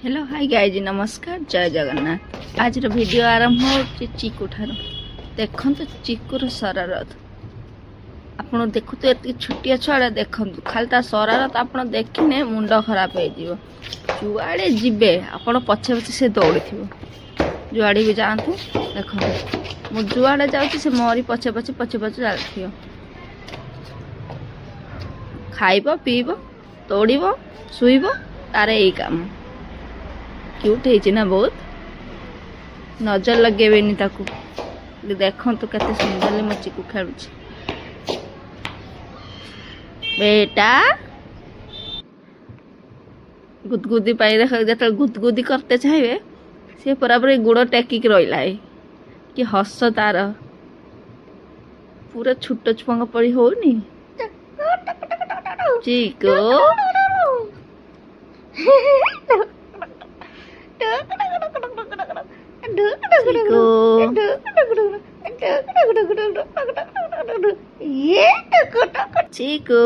Hello hi guys नमस्कार जय जगन्नाथ। आज वीडियो आरंभ हो चिकू ठार। देखो चिकूर शरारत आप देखु तो ये छोटिया छुआ देखु खाली ता शरारत आप देखने मुंड खराब हो जुआड़े जीवे आपण पछे पछे से दौड़ी थो जुआड़े भी जातु देखो मु जुआड़े जाऊँ से मोरी पछे पछे पछे पछे चलती खाइब पीब दौड़ शुब तार यही काम क्यूट है ना बहुत नजर लगेबेनी ताकू देखो तो केते सुंदर मो चिकू खेलु बेटा गुदगुदी पाई देख जो गुदगुदी करते चाहिए सी पूरा गुड़ टेकिक रहा है कि हस तार पूरा छोट छुआ पड़ी होनी चिकू चिकू